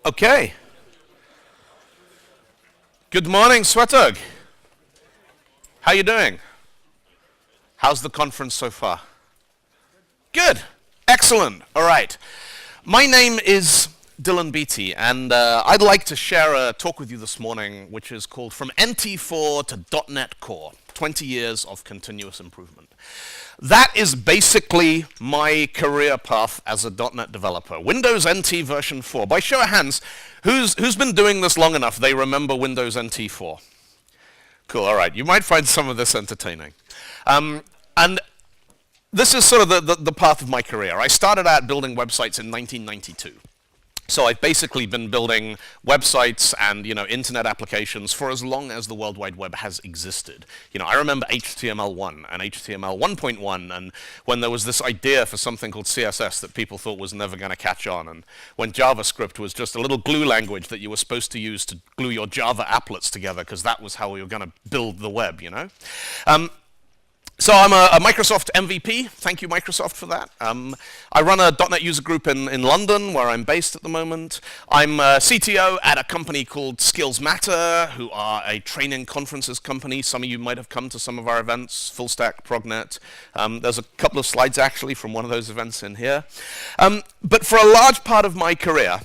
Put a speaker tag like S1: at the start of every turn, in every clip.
S1: Okay. Good morning, Sweatug. How you doing? How's the conference so far? Good. Excellent. All right. My name is Dylan Beattie, and I'd like to share a talk with you this morning, which is called From NT4 to .NET Core, 20 Years of Continuous Improvement. That is basically my career path as a .NET developer. Windows NT version 4. By show of hands, who's been doing this long enough they remember Windows NT4? Cool, all right. You might find some of this entertaining. And this is sort of the path of my career. I started out building websites in 1992. So I've basically been building websites and internet applications for as long as the World Wide Web has existed. I remember HTML1 and HTML 1.1, and when there was this idea for something called CSS that people thought was never going to catch on, and when JavaScript was just a little glue language that you were supposed to use to glue your Java applets together, because that was how we were going to build the web, So I'm a Microsoft MVP. Thank you, Microsoft, for that. I run a .NET user group in London, where I'm based at the moment. I'm a CTO at a company called Skills Matter, who are a training conferences company. Some of you might have come to some of our events, Full Stack, Prognet. There's a couple of slides, actually, from one of those events in here. But for a large part of my career,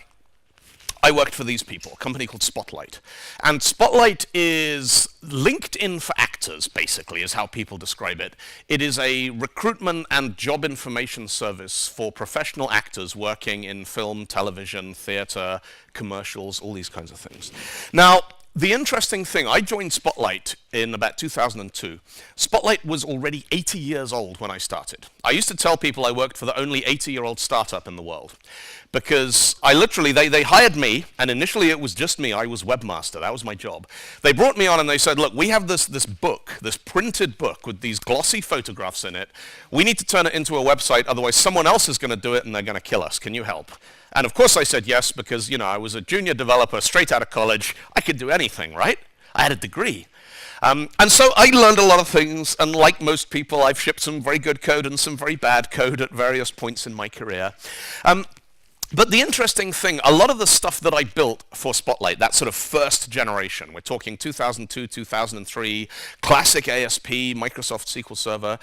S1: I worked for these people, a company called Spotlight. And Spotlight is LinkedIn for actors, basically, is how people describe it. It is a recruitment and job information service for professional actors working in film, television, theater, commercials, all these kinds of things. Now, the interesting thing, I joined Spotlight in about 2002. Spotlight was already 80 years old when I started. I used to tell people I worked for the only 80-year-old startup in the world, because they hired me, and initially it was just me. I was webmaster. That was my job. They brought me on and they said, look, we have this book, this printed book with these glossy photographs in it. We need to turn it into a website, otherwise someone else is going to do it and they're going to kill us. Can you help? And of course I said yes, because I was a junior developer straight out of college. I could do anything, right? I had a degree. And so I learned a lot of things, and like most people, I've shipped some very good code and some very bad code at various points in my career. But the interesting thing, a lot of the stuff that I built for Spotlight, that sort of first generation, we're talking 2002, 2003, classic ASP, Microsoft SQL Server,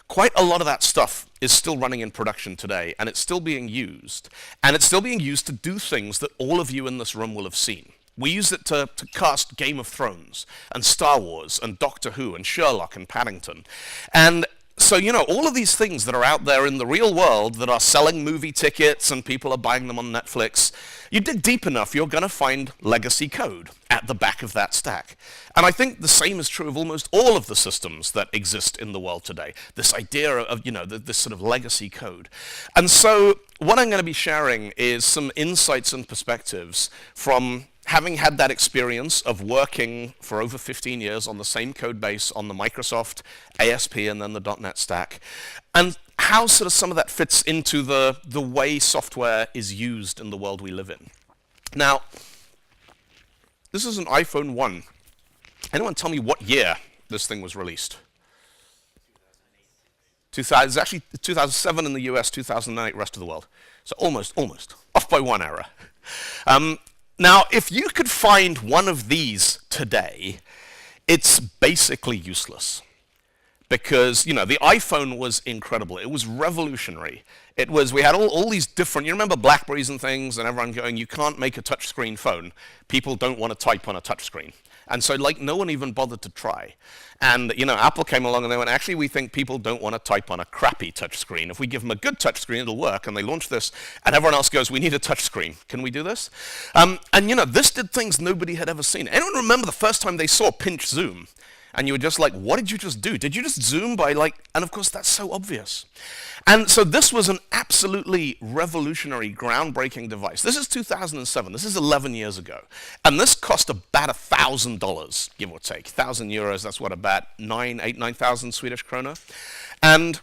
S1: quite a lot of that stuff is still running in production today, and it's still being used. And it's still being used to do things that all of you in this room will have seen. We use it to cast Game of Thrones, and Star Wars, and Doctor Who, and Sherlock, and Paddington. And so, all of these things that are out there in the real world that are selling movie tickets and people are buying them on Netflix, you dig deep enough, you're going to find legacy code at the back of that stack. And I think the same is true of almost all of the systems that exist in the world today, this idea of, this sort of legacy code. And so what I'm going to be sharing is some insights and perspectives from having had that experience of working for over 15 years on the same code base on the Microsoft ASP and then the .NET stack, and how sort of some of that fits into the way software is used in the world we live in. Now, this is an iPhone 1. Anyone tell me what year this thing was released? It's actually 2007 in the US, 2008 rest of the world. So almost, off by one era. Now, if you could find one of these today, it's basically useless. Because, the iPhone was incredible. It was revolutionary. We had all these different, you remember BlackBerries and things, and everyone going, you can't make a touchscreen phone. People don't want to type on a touchscreen. And so, no one even bothered to try. And, Apple came along and they went, actually, we think people don't want to type on a crappy touchscreen. If we give them a good touchscreen, it'll work. And they launched this, and everyone else goes, we need a touchscreen. Can we do this? And, this did things nobody had ever seen. Anyone remember the first time they saw pinch zoom? And you were just like, what did you just do? Did you just zoom by and of course, that's so obvious. And so this was an absolutely revolutionary, groundbreaking device. This is 2007. This is 11 years ago. And this cost about $1,000, give or take. 1,000 euros, that's what, about 9,000 Swedish krona. And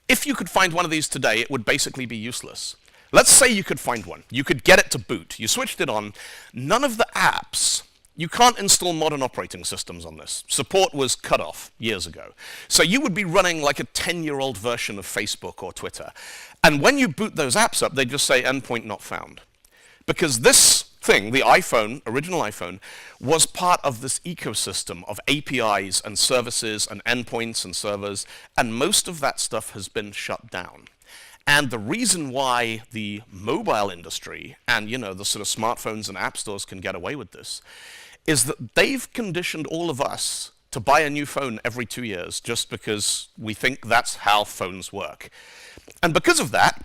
S1: if you could find one of these today, it would basically be useless. Let's say you could find one. You could get it to boot. You switched it on. None of the apps You can't install modern operating systems on this. Support was cut off years ago. So you would be running like a 10-year-old version of Facebook or Twitter. And when you boot those apps up, they just say endpoint not found. Because this thing, the iPhone, original iPhone, was part of this ecosystem of APIs and services and endpoints and servers, and most of that stuff has been shut down. And the reason why the mobile industry and, the sort of smartphones and app stores can get away with this is that they've conditioned all of us to buy a new phone every 2 years just because we think that's how phones work. And because of that,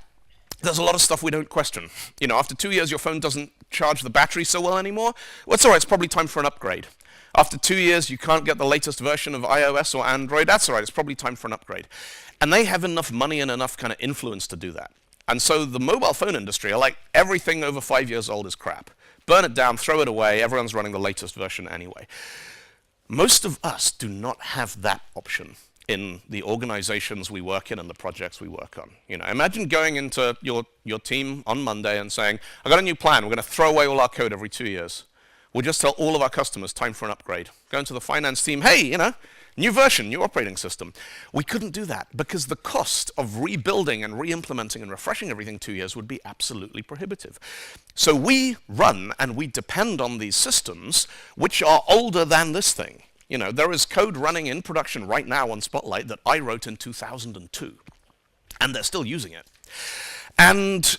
S1: there's a lot of stuff we don't question. After 2 years, your phone doesn't charge the battery so well anymore. Well, it's all right, it's probably time for an upgrade. After 2 years, you can't get the latest version of iOS or Android. That's all right, it's probably time for an upgrade. And they have enough money and enough kind of influence to do that. And so the mobile phone industry are like, everything over 5 years old is crap. Burn it down, throw it away, everyone's running the latest version anyway. Most of us do not have that option in the organizations we work in and the projects we work on. Imagine going into your team on Monday and saying, I've got a new plan, we're going to throw away all our code every 2 years. We'll just tell all of our customers, time for an upgrade. Go into the finance team, hey, new version, new operating system. We couldn't do that because the cost of rebuilding and re-implementing and refreshing everything 2 years would be absolutely prohibitive. So we run and we depend on these systems which are older than this thing. There is code running in production right now on Spotlight that I wrote in 2002, and they're still using it. And,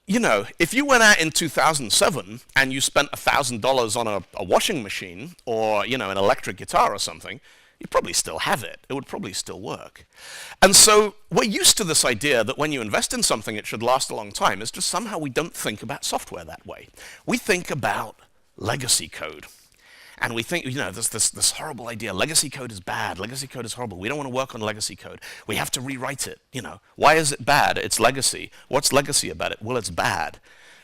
S1: if you went out in 2007 and you spent $1,000 on a washing machine or, an electric guitar or something, you'd probably still have it. It would probably still work. And so we're used to this idea that when you invest in something, it should last a long time. It's just somehow we don't think about software that way. We think about legacy code. And we think, there's this horrible idea, legacy code is bad, legacy code is horrible, we don't want to work on legacy code, we have to rewrite it, Why is it bad? It's legacy. What's legacy about it? Well, it's bad.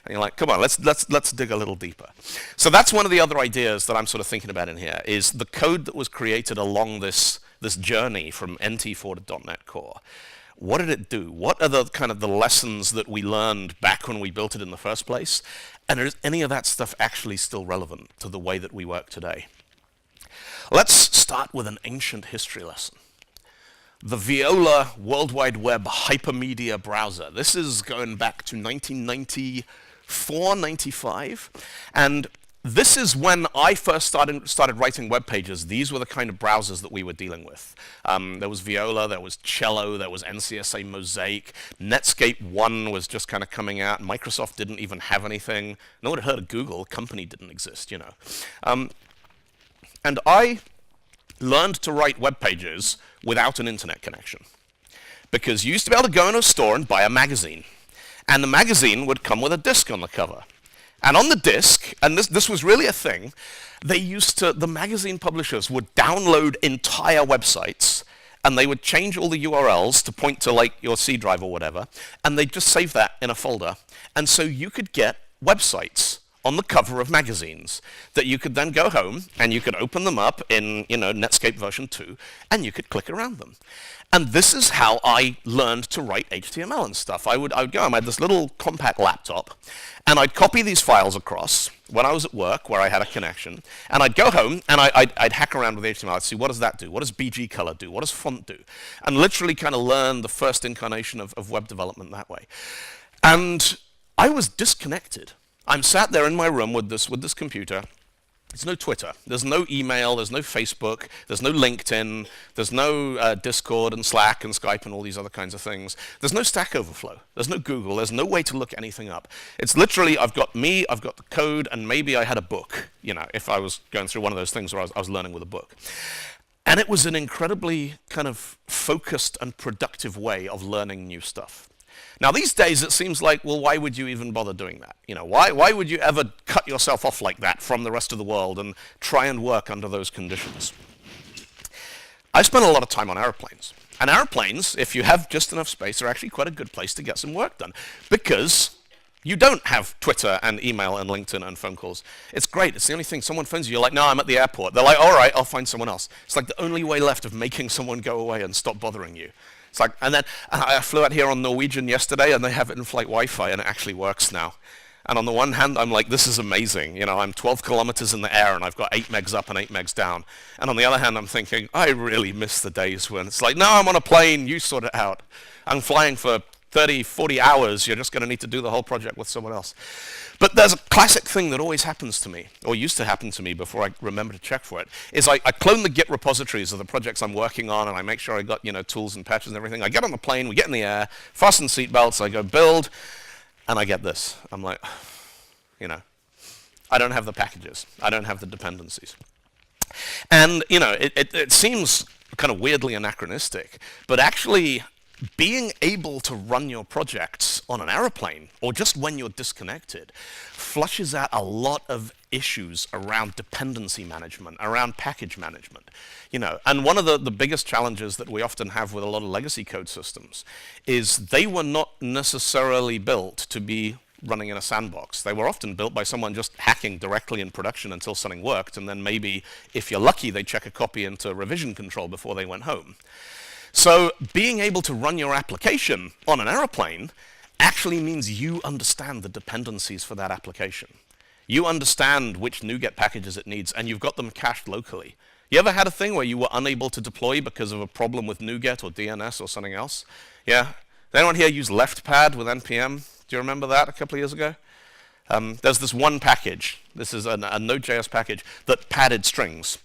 S1: And you're like, come on, let's dig a little deeper. So that's one of the other ideas that I'm sort of thinking about in here, is the code that was created along this journey from NT4 to .NET Core. What did it do? What are the kind of the lessons that we learned back when we built it in the first place? And is any of that stuff actually still relevant to the way that we work today? Let's start with an ancient history lesson. The Viola World Wide Web hypermedia browser. This is going back to 1994, 95. And this is when I first started writing web pages. These were the kind of browsers that we were dealing with. There was Viola, there was Cello, there was NCSA Mosaic. Netscape 1 was just kind of coming out. Microsoft didn't even have anything. No one had heard of Google. Company didn't exist, And I learned to write web pages without an internet connection. Because you used to be able to go in a store and buy a magazine. And the magazine would come with a disc on the cover. And on the disk, and this was really a thing, the magazine publishers would download entire websites, and they would change all the URLs to point to like your C drive or whatever, and they'd just save that in a folder. And so you could get websites on the cover of magazines that you could then go home and you could open them up in Netscape version 2, and you could click around them. And this is how I learned to write HTML and stuff. I would go, I had this little compact laptop, and I'd copy these files across when I was at work where I had a connection, and I'd go home and I'd hack around with HTML. I'd see, what does that do? What does BG color do? What does font do? And literally kind of learn the first incarnation of web development that way. And I was disconnected. I'm sat there in my room with this computer. There's no Twitter, there's no email, there's no Facebook, there's no LinkedIn, there's no Discord and Slack and Skype and all these other kinds of things. There's no Stack Overflow, there's no Google, there's no way to look anything up. It's literally, I've got me, I've got the code, and maybe I had a book, if I was going through one of those things where I was learning with a book. And it was an incredibly kind of focused and productive way of learning new stuff. Now, these days, it seems like, well, why would you even bother doing that? Why would you ever cut yourself off like that from the rest of the world and try and work under those conditions? I spent a lot of time on airplanes. And airplanes, if you have just enough space, are actually quite a good place to get some work done. Because you don't have Twitter and email and LinkedIn and phone calls. It's great. It's the only thing. Someone phones you, you're like, no, I'm at the airport. They're like, all right, I'll find someone else. It's like the only way left of making someone go away and stop bothering you. It's like, and then I flew out here on Norwegian yesterday, and they have it in flight Wi-Fi, and it actually works now. And on the one hand, I'm like, this is amazing. I'm 12 kilometers in the air, and I've got 8 megs up and 8 megs down. And on the other hand, I'm thinking, I really miss the days when it's like, no, I'm on a plane, you sort it out. I'm flying for 30, 40 hours, you're just going to need to do the whole project with someone else. But there's a classic thing that always happens to me, or used to happen to me before I remember to check for it, is I clone the Git repositories of the projects I'm working on, and I make sure I got, tools and patches and everything. I get on the plane, we get in the air, fasten seatbelts, I go build, and I get this. I'm like, I don't have the packages. I don't have the dependencies. And, it seems kind of weirdly anachronistic, but actually being able to run your projects on an aeroplane, or just when you're disconnected, flushes out a lot of issues around dependency management, around package management. And one of the biggest challenges that we often have with a lot of legacy code systems is they were not necessarily built to be running in a sandbox. They were often built by someone just hacking directly in production until something worked, and then maybe, if you're lucky, they check a copy into revision control before they went home. So being able to run your application on an aeroplane actually means you understand the dependencies for that application. You understand which NuGet packages it needs, and you've got them cached locally. You ever had a thing where you were unable to deploy because of a problem with NuGet or DNS or something else? Yeah? Did anyone here use LeftPad with NPM? Do you remember that a couple of years ago? There's this one package. This is a Node.js package that padded strings.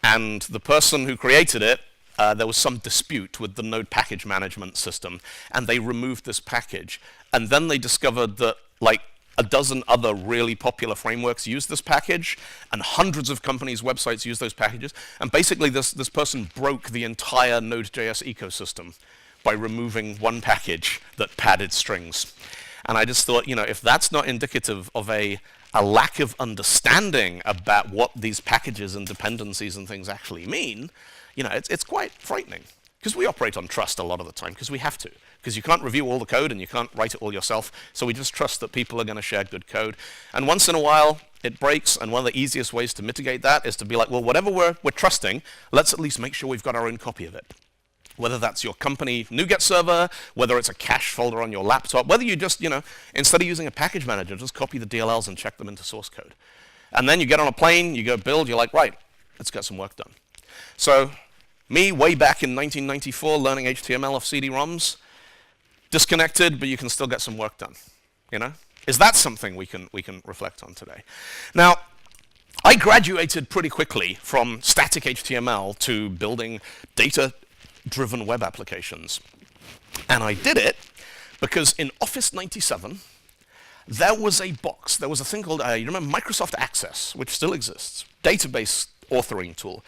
S1: And the person who created it, there was some dispute with the Node package management system, and they removed this package. And then they discovered that like a dozen other really popular frameworks use this package, and hundreds of companies' websites use those packages. And basically this person broke the entire Node.js ecosystem by removing one package that padded strings. And I just thought, if that's not indicative of a lack of understanding about what these packages and dependencies and things actually mean, it's quite frightening. Because we operate on trust a lot of the time, because we have to. Because you can't review all the code and you can't write it all yourself, so we just trust that people are going to share good code. And once in a while, it breaks, and one of the easiest ways to mitigate that is to be like, well, whatever we're trusting, let's at least make sure we've got our own copy of it. Whether that's your company NuGet server, whether it's a cache folder on your laptop, whether you just, instead of using a package manager, just copy the DLLs and check them into source code. And then you get on a plane, you go build, you're like, right, let's get some work done. So me, way back in 1994, learning HTML off CD-ROMs, disconnected, but you can still get some work done. Is that something we can reflect on today? Now, I graduated pretty quickly from static HTML to building data-driven web applications. And I did it because in Office 97, there was a box. There was a thing called, you remember Microsoft Access, which still exists, database authoring tool.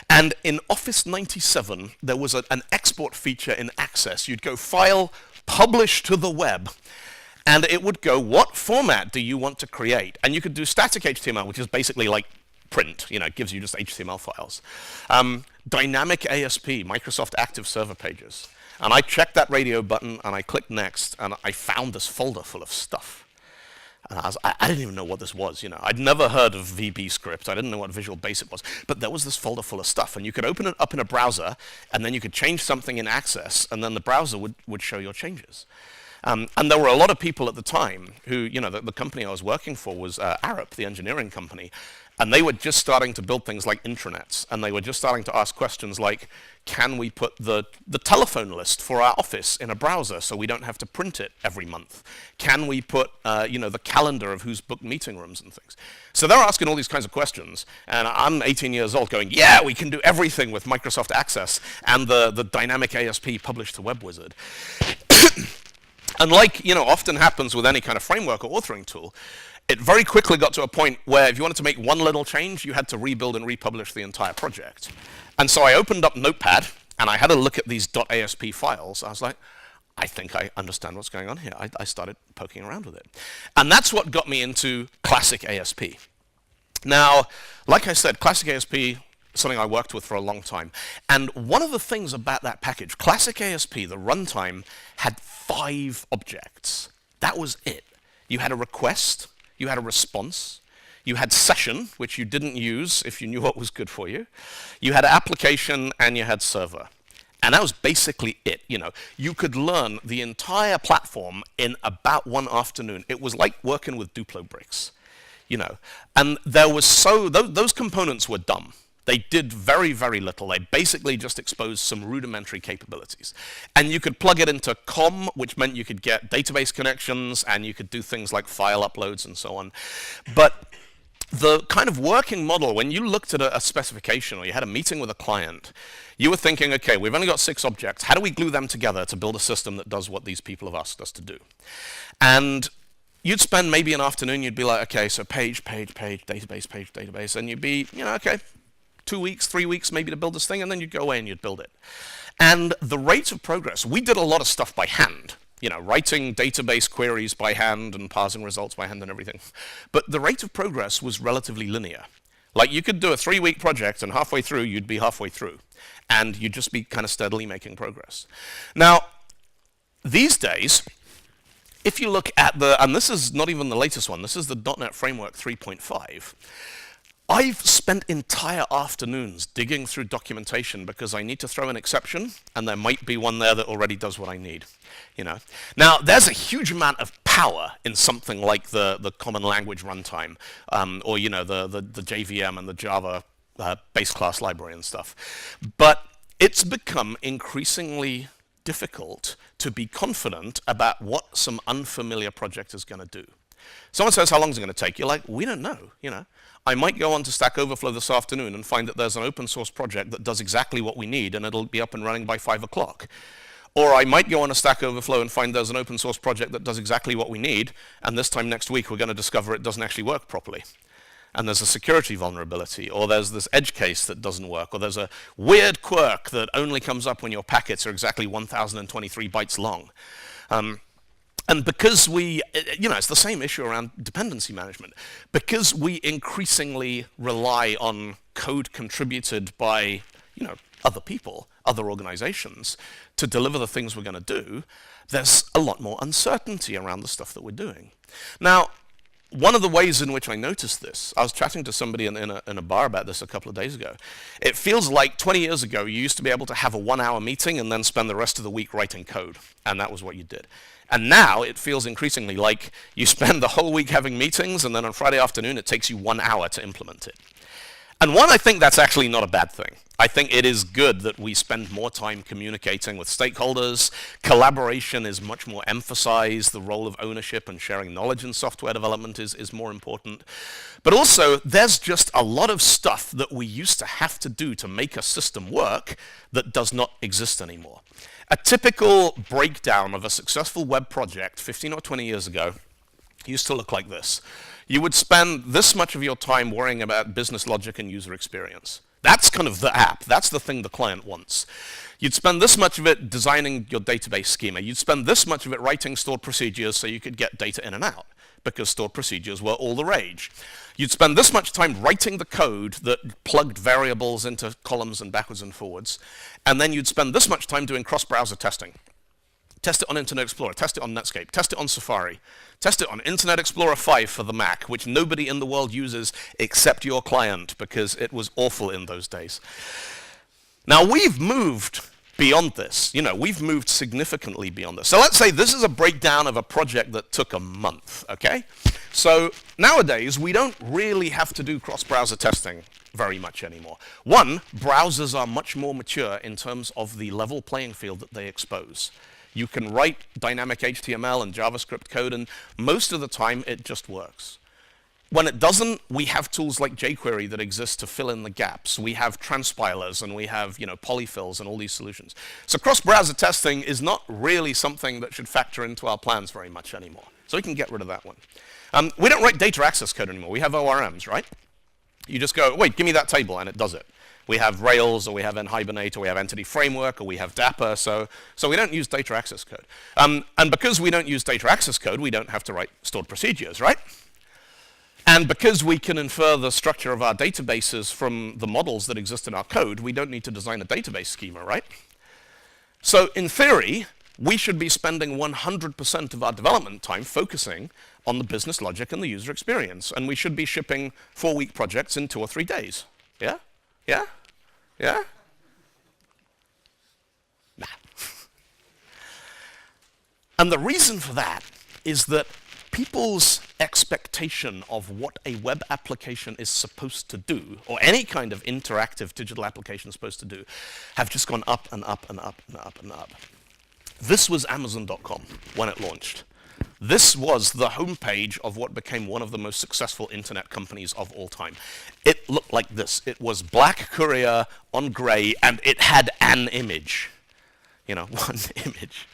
S1: And in Office 97, there was an export feature in Access. You'd go File, Publish to the Web, and it would go, what format do you want to create? And you could do static HTML, which is basically like print, it gives you just HTML files. Dynamic ASP, Microsoft Active Server pages. And I checked that radio button, and I clicked Next, and I found this folder full of stuff. And I didn't even know what this was, I'd never heard of VB script. I didn't know what Visual Basic was. But there was this folder full of stuff, and you could open it up in a browser, and then you could change something in Access, and then the browser would show your changes. And there were a lot of people at the time who, the company I was working for was Arup, the engineering company, and they were just starting to build things like intranets, and they were just starting to ask questions like, can we put the telephone list for our office in a browser so we don't have to print it every month? Can we put, the calendar of who's booked meeting rooms and things? So they're asking all these kinds of questions, and I'm 18 years old going, yeah, we can do everything with Microsoft Access and the dynamic ASP published to Web Wizard. And like, often happens with any kind of framework or authoring tool, it very quickly got to a point where if you wanted to make one little change, you had to rebuild and republish the entire project. And so I opened up Notepad, and I had a look at these .asp files. I was like, I think I understand what's going on here. I started poking around with it. And that's what got me into classic ASP. Now, like I said, classic ASP is something I worked with for a long time. And one of the things about that package, classic ASP, the runtime, had 5 objects. That was it. You had a request, you had a response, you had session, which you didn't use if you knew what was good for you, you had application, and you had server. And that was basically it. You could learn the entire platform in about one afternoon. It was like working with Duplo bricks. And there was those components were dumb. They did very, very little. They basically just exposed some rudimentary capabilities. And you could plug it into COM, which meant you could get database connections, and you could do things like file uploads and so on. But the kind of working model, when you looked at a specification or you had a meeting with a client, you were thinking, okay, we've only got 6 objects. How do we glue them together to build a system that does what these people have asked us to do? And you'd spend maybe an afternoon, you'd be like, okay, so page, database, and you'd be, okay, 2 weeks, 3 weeks maybe to build this thing, and then you'd go away and you'd build it. And the rate of progress, we did a lot of stuff by hand, writing database queries by hand and parsing results by hand and everything. But the rate of progress was relatively linear. Like you could do a 3-week project and halfway through, you'd be halfway through. And you'd just be kind of steadily making progress. Now, these days, if you look at and this is not even the latest one, this is the .NET Framework 3.5, I've spent entire afternoons digging through documentation because I need to throw an exception, and there might be one there that already does what I need. Now, there's a huge amount of power in something like the common language runtime, or the JVM and the Java base class library and stuff. But it's become increasingly difficult to be confident about what some unfamiliar project is going to do. Someone says, how long is it going to take? You're like, we don't know. I might go on to Stack Overflow this afternoon and find that there's an open source project that does exactly what we need, and it'll be up and running by 5 o'clock. Or I might go on a Stack Overflow and find there's an open source project that does exactly what we need, and this time next week we're going to discover it doesn't actually work properly. And there's a security vulnerability, or there's this edge case that doesn't work, or there's a weird quirk that only comes up when your packets are exactly 1023 bytes long. And because it's the same issue around dependency management. Because we increasingly rely on code contributed by, other people, other organizations, to deliver the things we're going to do, there's a lot more uncertainty around the stuff that we're doing. Now, one of the ways in which I noticed this, I was chatting to somebody in a bar about this a couple of days ago. It feels like 20 years ago, you used to be able to have a 1-hour meeting and then spend the rest of the week writing code. And that was what you did. And now it feels increasingly like you spend the whole week having meetings, and then on Friday afternoon, it takes you 1 hour to implement it. And I think that's actually not a bad thing. I think it is good that we spend more time communicating with stakeholders. Collaboration is much more emphasized. The role of ownership and sharing knowledge in software development is more important. But also, there's just a lot of stuff that we used to have to do to make a system work that does not exist anymore. A typical breakdown of a successful web project 15 or 20 years ago used to look like this. You would spend this much of your time worrying about business logic and user experience. That's kind of the app. That's the thing the client wants. You'd spend this much of it designing your database schema. You'd spend this much of it writing stored procedures so you could get data in and out, because stored procedures were all the rage. You'd spend this much time writing the code that plugged variables into columns and backwards and forwards, and then you'd spend this much time doing cross-browser testing. Test it on Internet Explorer, test it on Netscape, test it on Safari, test it on Internet Explorer 5 for the Mac, which nobody in the world uses except your client, because it was awful in those days. Now, we've moved beyond this. We've moved significantly beyond this. So let's say this is a breakdown of a project that took a month, okay? So nowadays, we don't really have to do cross-browser testing very much anymore. One, browsers are much more mature in terms of the level playing field that they expose. You can write dynamic HTML and JavaScript code, and most of the time, it just works. When it doesn't, we have tools like jQuery that exist to fill in the gaps. We have transpilers, and we have polyfills and all these solutions. So cross-browser testing is not really something that should factor into our plans very much anymore. So we can get rid of that one. We don't write data access code anymore. We have ORMs, right? You just go, wait, give me that table, and it does it. We have Rails, or we have NHibernate, or we have Entity Framework, or we have Dapper, so we don't use data access code. And because we don't use data access code, we don't have to write stored procedures, right? And because we can infer the structure of our databases from the models that exist in our code, we don't need to design a database schema, right? So in theory, we should be spending 100% of our development time focusing on the business logic and the user experience. And we should be shipping 4-week projects in 2 or 3 days. Yeah? Yeah? Yeah? Nah. And the reason for that is that people's expectation of what a web application is supposed to do, or any kind of interactive digital application is supposed to do, have just gone up and up and up and up and up. This was Amazon.com when it launched. This was the homepage of what became one of the most successful internet companies of all time. It looked like this. It was black courier on gray, and it had an image. You know, one image.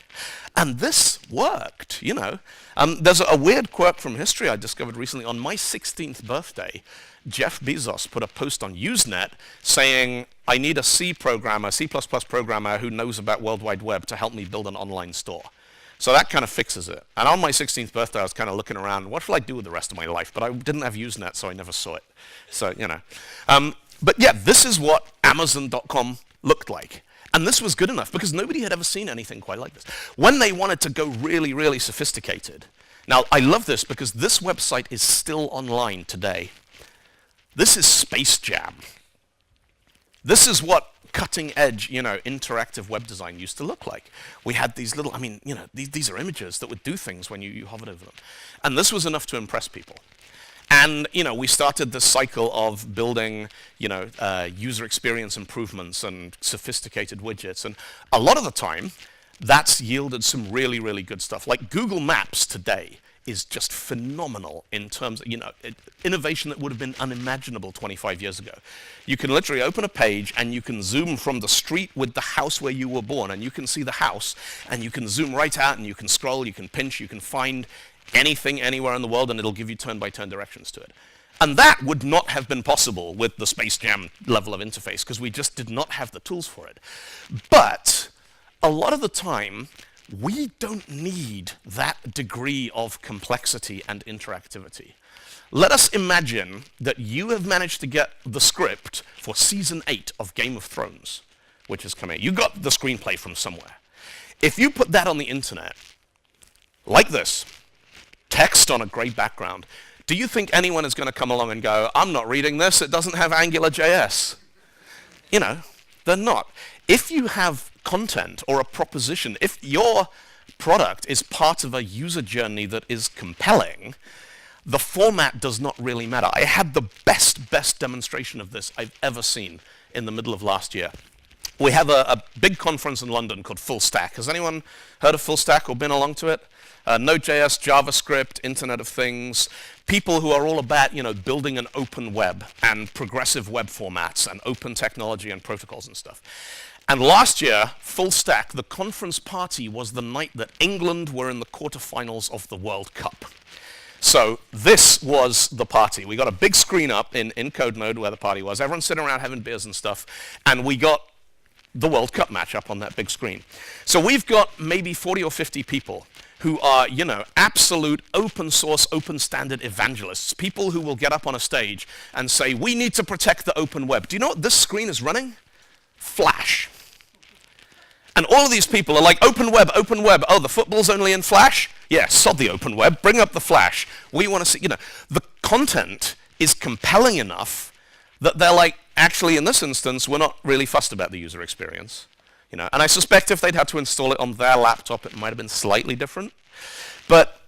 S1: And this worked, you know. There's a weird quirk from history I discovered recently. On my 16th birthday, Jeff Bezos put a post on Usenet saying, I need a C programmer, C++ programmer who knows about World Wide Web to help me build an online store. So that kind of fixes it. And on my 16th birthday, I was kind of looking around, what shall I do with the rest of my life? But I didn't have Usenet, so I never saw it. So, you know. But yeah, this is what Amazon.com looked like. And this was good enough because nobody had ever seen anything quite like this. When they wanted to go really, really sophisticated. Now, I love this because this website is still online today. This is Space Jam. This is what cutting-edge, you know, interactive web design used to look like. We had these little, I mean, you know, these are images that would do things when you hovered over them. And this was enough to impress people. And, you know, we started this cycle of building, you know, user experience improvements and sophisticated widgets. And a lot of the time, that's yielded some really, really good stuff. Like Google Maps today is just phenomenal in terms of, you know, innovation that would have been unimaginable 25 years ago. You can literally open a page and you can zoom from the street with the house where you were born, and you can see the house, and you can zoom right out, and you can scroll, you can pinch, you can find anything anywhere in the world, and it'll give you turn-by-turn directions to it. And that would not have been possible with the Space Jam level of interface, because we just did not have the tools for it. But a lot of the time, we don't need that degree of complexity and interactivity. Let us imagine that you have managed to get the script for season 8 of Game of Thrones, which is coming. You got the screenplay from somewhere. If you put that on the internet, like this, text on a gray background, do you think anyone is going to come along and go, I'm not reading this, it doesn't have AngularJS? You know, they're not. If you have content or a proposition, if your product is part of a user journey that is compelling, the format does not really matter. I had the best demonstration of this I've ever seen in the middle of last year. We have a big conference in London called Full Stack. Has anyone heard of Full Stack or been along to it? Node.js, JavaScript, Internet of Things, people who are all about, you know, building an open web and progressive web formats and open technology and protocols and stuff. And last year, Full Stack, the conference party was the night that England were in the quarterfinals of the World Cup. So this was the party. We got a big screen up in CodeNode where the party was. Everyone's sitting around having beers and stuff. And we got the World Cup match up on that big screen. So we've got maybe 40 or 50 people who are, you know, absolute open source, open standard evangelists, people who will get up on a stage and say, we need to protect the open web. Do you know what this screen is running? Flash. And all of these people are like, open web, oh, the football's only in Flash? Yeah, sod the open web, bring up the Flash. We want to see, you know, the content is compelling enough that they're like, actually, in this instance, we're not really fussed about the user experience. You know, and I suspect if they'd had to install it on their laptop, it might have been slightly different. But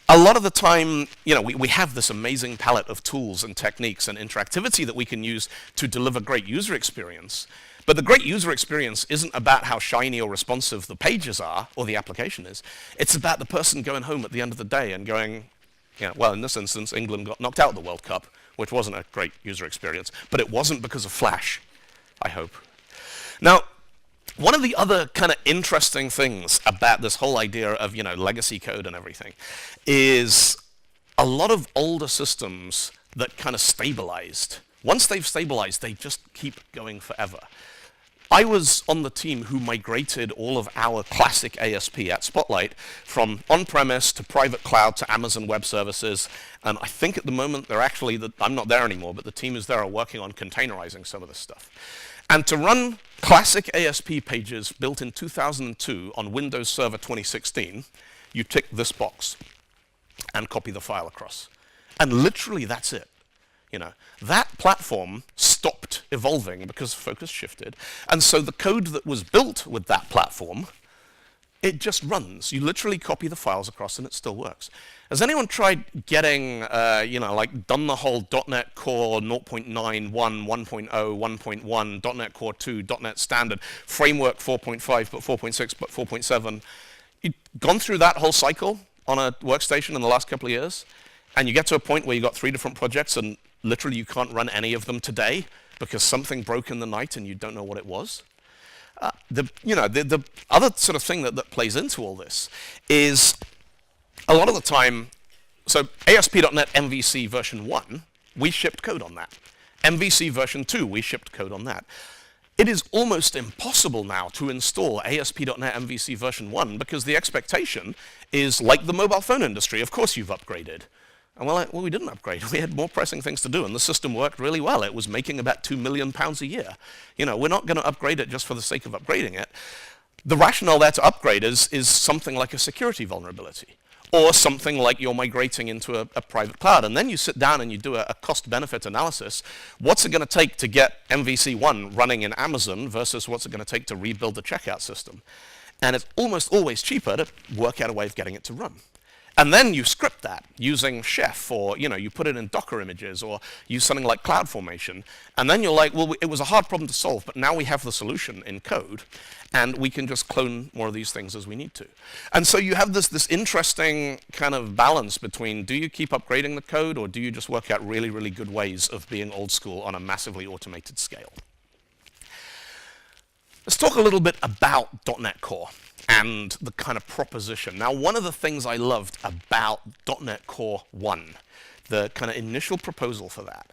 S1: a lot of the time, you know, we have this amazing palette of tools and techniques and interactivity that we can use to deliver great user experience. But the great user experience isn't about how shiny or responsive the pages are or the application is. It's about the person going home at the end of the day and going, yeah, well, in this instance, England got knocked out of the World Cup, which wasn't a great user experience. But it wasn't because of Flash, I hope. Now, one of the other kind of interesting things about this whole idea of, you know, legacy code and everything is a lot of older systems that kind of stabilized. Once they've stabilized, they just keep going forever. I was on the team who migrated all of our classic ASP at Spotlight from on-premise to private cloud to Amazon Web Services. And I think at the moment they're actually, I'm not there anymore, but the team is there are working on containerizing some of this stuff. And to run classic ASP pages built in 2002 on Windows Server 2016, you tick this box and copy the file across. And literally that's it. You know, that platform stopped evolving because focus shifted. And so the code that was built with that platform It just runs. You literally copy the files across and it still works. Has anyone tried getting, like done the whole .NET Core 0.91, 1.0, 1.1, .NET Core 2, .NET Standard, Framework 4.5, but 4.6, but 4.7? You've gone through that whole cycle on a workstation in the last couple of years, and you get to a point where you've got 3 different projects and literally you can't run any of them today because something broke in the night and you don't know what it was. The other sort of thing that plays into all this is a lot of the time, so ASP.NET MVC version 1, we shipped code on that. MVC version 2, we shipped code on that. It is almost impossible now to install ASP.NET MVC version 1 because the expectation is like the mobile phone industry. Of course you've upgraded. And we're like, well, we didn't upgrade. We had more pressing things to do, and the system worked really well. It was making about £2 million a year. We're not going to upgrade it just for the sake of upgrading it. The rationale there to upgrade is something like a security vulnerability, or something like you're migrating into a private cloud. And then you sit down and you do a cost-benefit analysis. What's it going to take to get MVC1 running in Amazon versus what's it going to take to rebuild the checkout system? And it's almost always cheaper to work out a way of getting it to run. And then you script that using Chef, or you put it in Docker images, or use something like CloudFormation. And then you're like, well, it was a hard problem to solve, but now we have the solution in code, and we can just clone more of these things as we need to. And so you have this interesting kind of balance between, do you keep upgrading the code, or do you just work out really, really good ways of being old school on a massively automated scale? Let's talk a little bit about .NET Core and the kind of proposition. Now, one of the things I loved about .NET Core 1, the kind of initial proposal for that,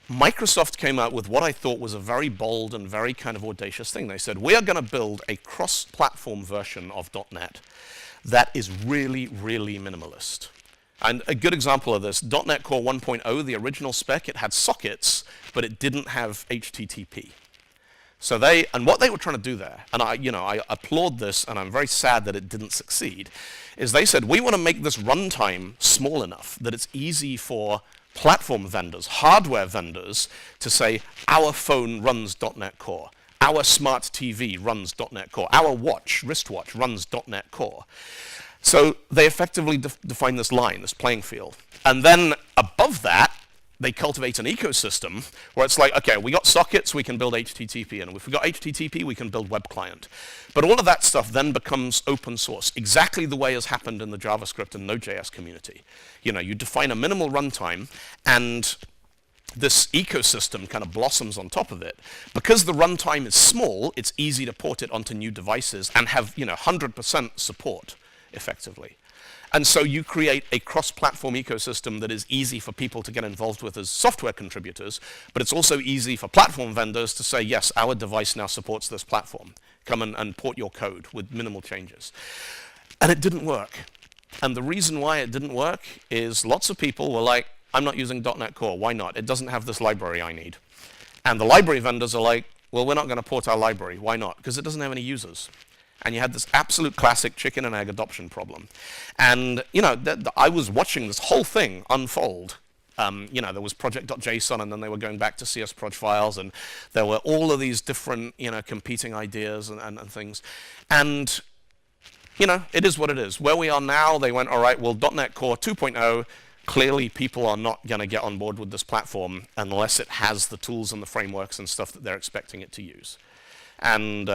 S1: Microsoft came out with what I thought was a very bold and very kind of audacious thing. They said, we are going to build a cross-platform version of .NET that is really, really minimalist. And a good example of this, .NET Core 1.0, the original spec, it had sockets, but it didn't have HTTP. So what they were trying to do there, and I applaud this, and I'm very sad that it didn't succeed, is they said, we want to make this runtime small enough that it's easy for platform vendors, hardware vendors, to say, our phone runs .NET Core, our smart TV runs .NET Core, our wristwatch runs .NET Core. So they effectively define this line, this playing field. And then above that, they cultivate an ecosystem where it's like, okay, we got sockets, we can build HTTP, and if we got HTTP, we can build web client. But all of that stuff then becomes open source, exactly the way has happened in the JavaScript and Node.js community. You define a minimal runtime, and this ecosystem kind of blossoms on top of it. Because the runtime is small, it's easy to port it onto new devices and have 100% support, effectively. And so you create a cross-platform ecosystem that is easy for people to get involved with as software contributors, but it's also easy for platform vendors to say, yes, our device now supports this platform. Come and port your code with minimal changes. And it didn't work. And the reason why it didn't work is lots of people were like, I'm not using .NET Core. Why not? It doesn't have this library I need. And the library vendors are like, well, we're not going to port our library. Why not? Because it doesn't have any users. And you had this absolute classic chicken and egg adoption problem. And, I was watching this whole thing unfold. There was project.json, and then they were going back to CS proj files, and there were all of these different, competing ideas and things. And, it is what it is. Where we are now, they went, all right, well, .NET Core 2.0, clearly people are not going to get on board with this platform unless it has the tools and the frameworks and stuff that they're expecting it to use. And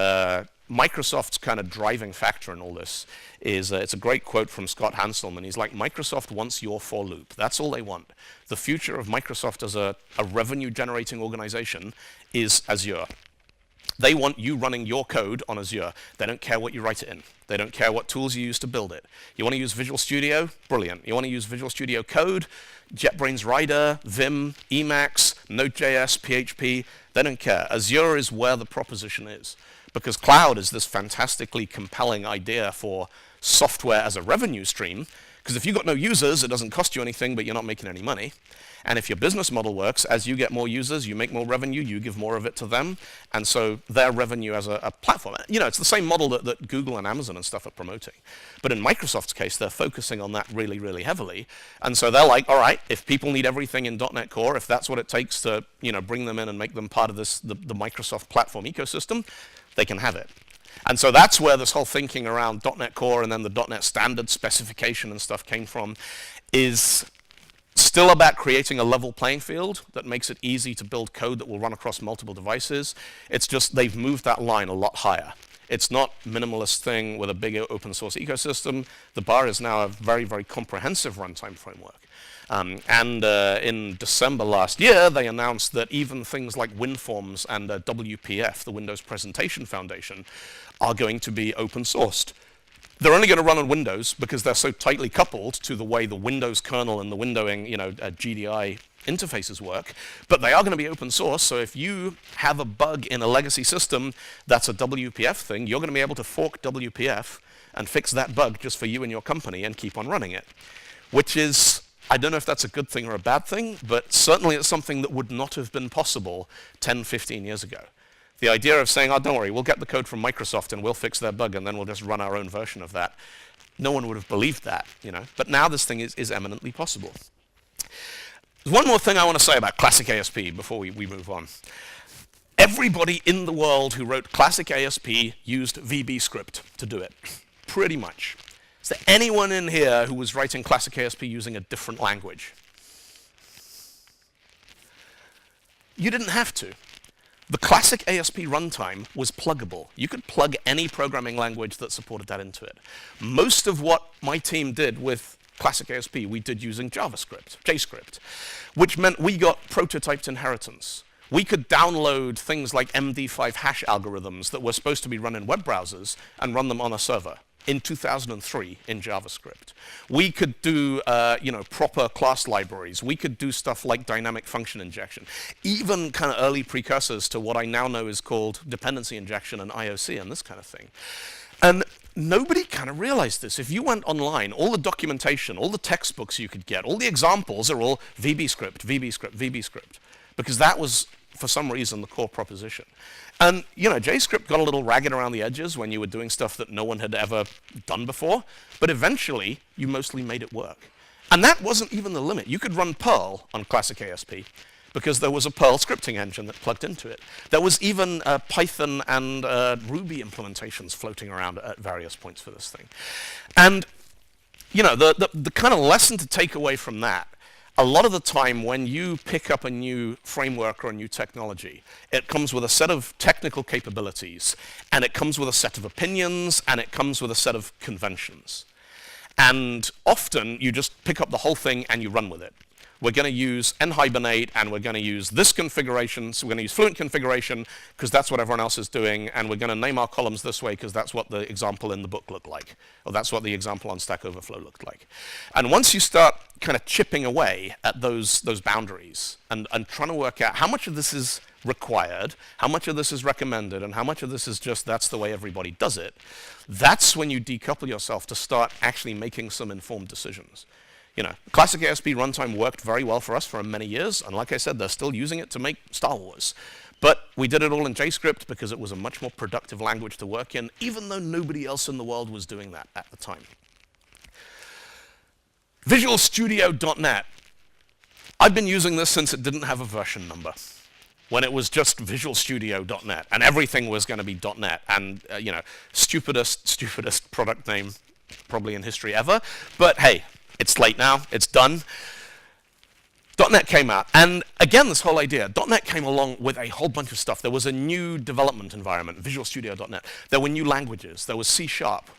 S1: Microsoft's kind of driving factor in all this is, it's a great quote from Scott Hanselman. He's like, Microsoft wants your for loop. That's all they want. The future of Microsoft as a revenue-generating organization is Azure. They want you running your code on Azure. They don't care what you write it in. They don't care what tools you use to build it. You want to use Visual Studio? Brilliant. You want to use Visual Studio Code, JetBrains Rider, Vim, Emacs, Node.js, PHP? They don't care. Azure is where the proposition is. Because cloud is this fantastically compelling idea for software as a revenue stream. Because if you've got no users, it doesn't cost you anything, but you're not making any money. And if your business model works, as you get more users, you make more revenue, you give more of it to them. And so their revenue as a platform. It's the same model that Google and Amazon and stuff are promoting. But in Microsoft's case, they're focusing on that really, really heavily. And so they're like, all right, if people need everything in .NET Core, if that's what it takes to bring them in and make them part of the Microsoft platform ecosystem, they can have it. And so that's where this whole thinking around .NET Core and then the .NET Standard specification and stuff came from, is still about creating a level playing field that makes it easy to build code that will run across multiple devices. It's just they've moved that line a lot higher. It's not a minimalist thing with a big open source ecosystem. The bar is now a very, very comprehensive runtime framework. In December last year, they announced that even things like WinForms and WPF, the Windows Presentation Foundation, are going to be open sourced. They're only going to run on Windows because they're so tightly coupled to the way the Windows kernel and the windowing, GDI interfaces work, but they are going to be open source, so if you have a bug in a legacy system that's a WPF thing, you're going to be able to fork WPF and fix that bug just for you and your company and keep on running it, which is, I don't know if that's a good thing or a bad thing, but certainly it's something that would not have been possible 10, 15 years ago. The idea of saying, oh, don't worry, we'll get the code from Microsoft and we'll fix their bug and then we'll just run our own version of that. No one would have believed that, But now this thing is eminently possible. There's one more thing I want to say about classic ASP before we move on. Everybody in the world who wrote classic ASP used VB script to do it, pretty much. Is there anyone in here who was writing classic ASP using a different language? You didn't have to. The classic ASP runtime was pluggable. You could plug any programming language that supported that into it. Most of what my team did with classic ASP, we did using JavaScript, which meant we got prototyped inheritance. We could download things like MD5 hash algorithms that were supposed to be run in web browsers and run them on a server in 2003 in JavaScript. We could do proper class libraries. We could do stuff like dynamic function injection, even kind of early precursors to what I now know is called dependency injection and IOC and this kind of thing. And nobody kind of realized this. If you went online, all the documentation, all the textbooks you could get, all the examples are all VB script, VB script, VB script, because that was, for some reason, the core proposition. And, JScript got a little ragged around the edges when you were doing stuff that no one had ever done before, but eventually, you mostly made it work. And that wasn't even the limit. You could run Perl on classic ASP because there was a Perl scripting engine that plugged into it. There was even Python and Ruby implementations floating around at various points for this thing. And, the kind of lesson to take away from that, a lot of the time when you pick up a new framework or a new technology, it comes with a set of technical capabilities, and it comes with a set of opinions, and it comes with a set of conventions. And often you just pick up the whole thing and you run with it. We're going to use nhibernate, and we're going to use this configuration, so we're going to use fluent configuration because that's what everyone else is doing, and we're going to name our columns this way because that's what the example in the book looked like, or that's what the example on Stack Overflow looked like. And once you start kind of chipping away at those boundaries and trying to work out how much of this is required, how much of this is recommended, and how much of this is just that's the way everybody does it, that's when you decouple yourself to start actually making some informed decisions. Classic ASP runtime worked very well for us for many years, and like I said, they're still using it to make Star Wars. But we did it all in JScript because it was a much more productive language to work in, even though nobody else in the world was doing that at the time. Visual Studio.NET. I've been using this since it didn't have a version number, when it was just Visual Studio.NET, and everything was going to be .NET, and, stupidest product name probably in history ever, but hey, it's late now, it's done. .NET came out, and again, this whole idea, .NET came along with a whole bunch of stuff. There was a new development environment, Visual Studio.NET. There were new languages. There was C#,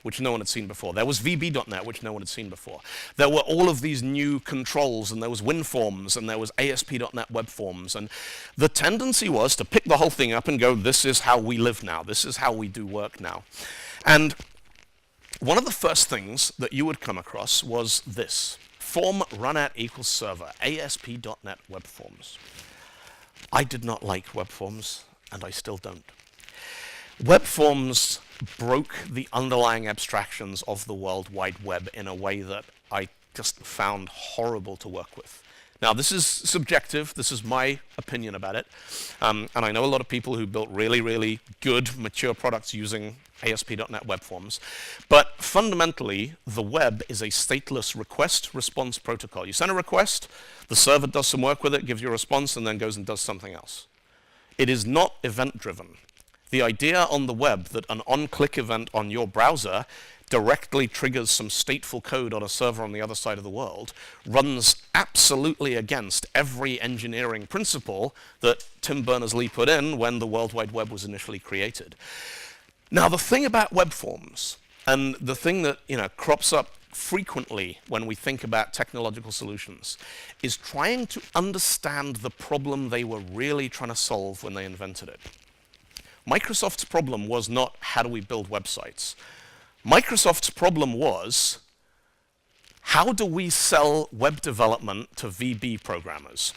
S1: which no one had seen before. There was VB.NET, which no one had seen before. There were all of these new controls, and there was WinForms, and there was ASP.NET Web Forms, and the tendency was to pick the whole thing up and go, this is how we live now. This is how we do work now. And one of the first things that you would come across was this. Form runat equals server, ASP.NET Web Forms. I did not like web forms, and I still don't. Web forms broke the underlying abstractions of the World Wide Web in a way that I just found horrible to work with. Now, this is subjective. This is my opinion about it. And I know a lot of people who built really, really good, mature products using ASP.NET Web Forms. But fundamentally, the web is a stateless request-response protocol. You send a request, the server does some work with it, gives you a response, and then goes and does something else. It is not event-driven. The idea on the web that an on-click event on your browser directly triggers some stateful code on a server on the other side of the world runs absolutely against every engineering principle that Tim Berners-Lee put in when the World Wide Web was initially created. Now, the thing about web forms, and the thing that crops up frequently when we think about technological solutions, is trying to understand the problem they were really trying to solve when they invented it. Microsoft's problem was not how do we build websites. Microsoft's problem was how do we sell web development to VB programmers?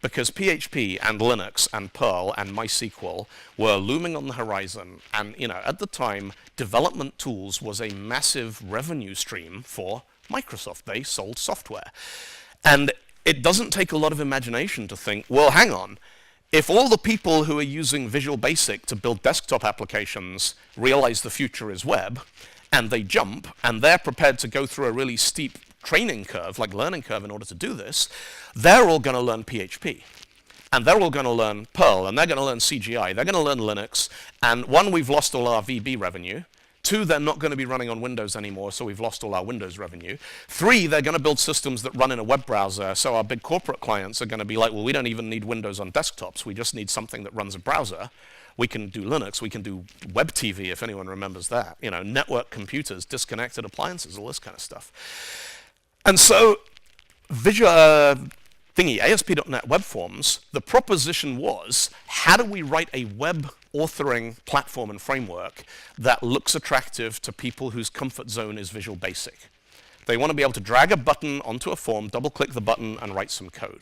S1: Because PHP and Linux and Perl and MySQL were looming on the horizon, and at the time, development tools was a massive revenue stream for Microsoft. They sold software. And it doesn't take a lot of imagination to think, well, hang on, if all the people who are using Visual Basic to build desktop applications realize the future is web, and they jump, and they're prepared to go through a really steep training curve, like learning curve in order to do this, they're all going to learn PHP. And they're all going to learn Perl, and they're going to learn CGI, they're going to learn Linux, and one, we've lost all our VB revenue. Two, they're not going to be running on Windows anymore, so we've lost all our Windows revenue. Three, they're going to build systems that run in a web browser, so our big corporate clients are going to be like, well, we don't even need Windows on desktops, we just need something that runs a browser. We can do Linux, we can do web TV, if anyone remembers that. Network computers, disconnected appliances, all this kind of stuff. And so, ASP.NET Web Forms, the proposition was, how do we write a web authoring platform and framework that looks attractive to people whose comfort zone is Visual Basic? They want to be able to drag a button onto a form, double-click the button, and write some code.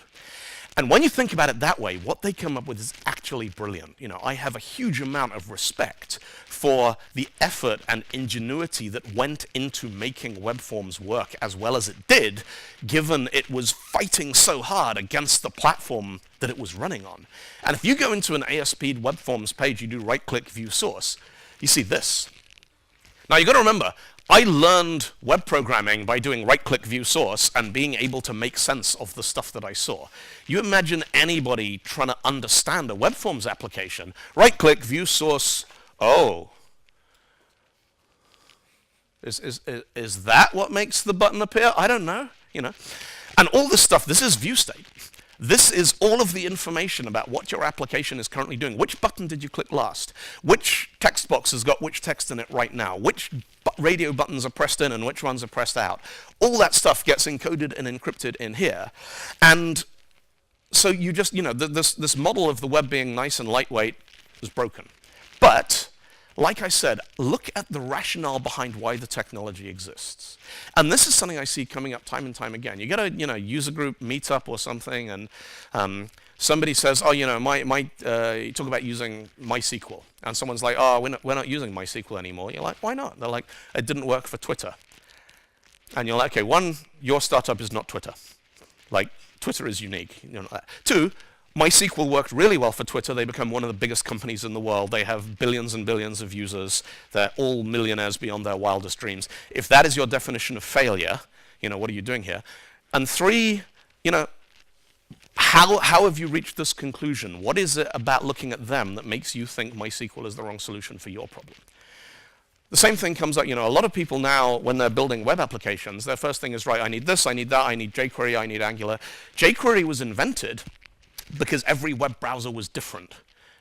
S1: And when you think about it that way, what they come up with is actually brilliant. I have a huge amount of respect for the effort and ingenuity that went into making web forms work as well as it did, given it was fighting so hard against the platform that it was running on. And if you go into an ASP web forms page, you do right-click view source, you see this. Now, you've got to remember, I learned web programming by doing right-click view source and being able to make sense of the stuff that I saw. You imagine anybody trying to understand a web forms application, right-click view source, oh. Is that what makes the button appear? I don't know, And all this stuff, this is view state. This is all of the information about what your application is currently doing. Which button did you click last? Which text box has got which text in it right now? Which radio buttons are pressed in and which ones are pressed out? All that stuff gets encoded and encrypted in here. And so you just, this model of the web being nice and lightweight is broken. But like I said, look at the rationale behind why the technology exists. And this is something I see coming up time and time again. You get a user group meetup or something, and somebody says, oh, you talk about using MySQL. And someone's like, oh, we're not using MySQL anymore. You're like, why not? They're like, it didn't work for Twitter. And you're like, okay, one, your startup is not Twitter. Like, Twitter is unique. Two, MySQL worked really well for Twitter. They become one of the biggest companies in the world. They have billions and billions of users. They're all millionaires beyond their wildest dreams. If that is your definition of failure, what are you doing here? And three, how have you reached this conclusion? What is it about looking at them that makes you think MySQL is the wrong solution for your problem? The same thing comes up, a lot of people now, when they're building web applications, their first thing is, right, I need this, I need that, I need jQuery, I need Angular. jQuery was invented because every web browser was different.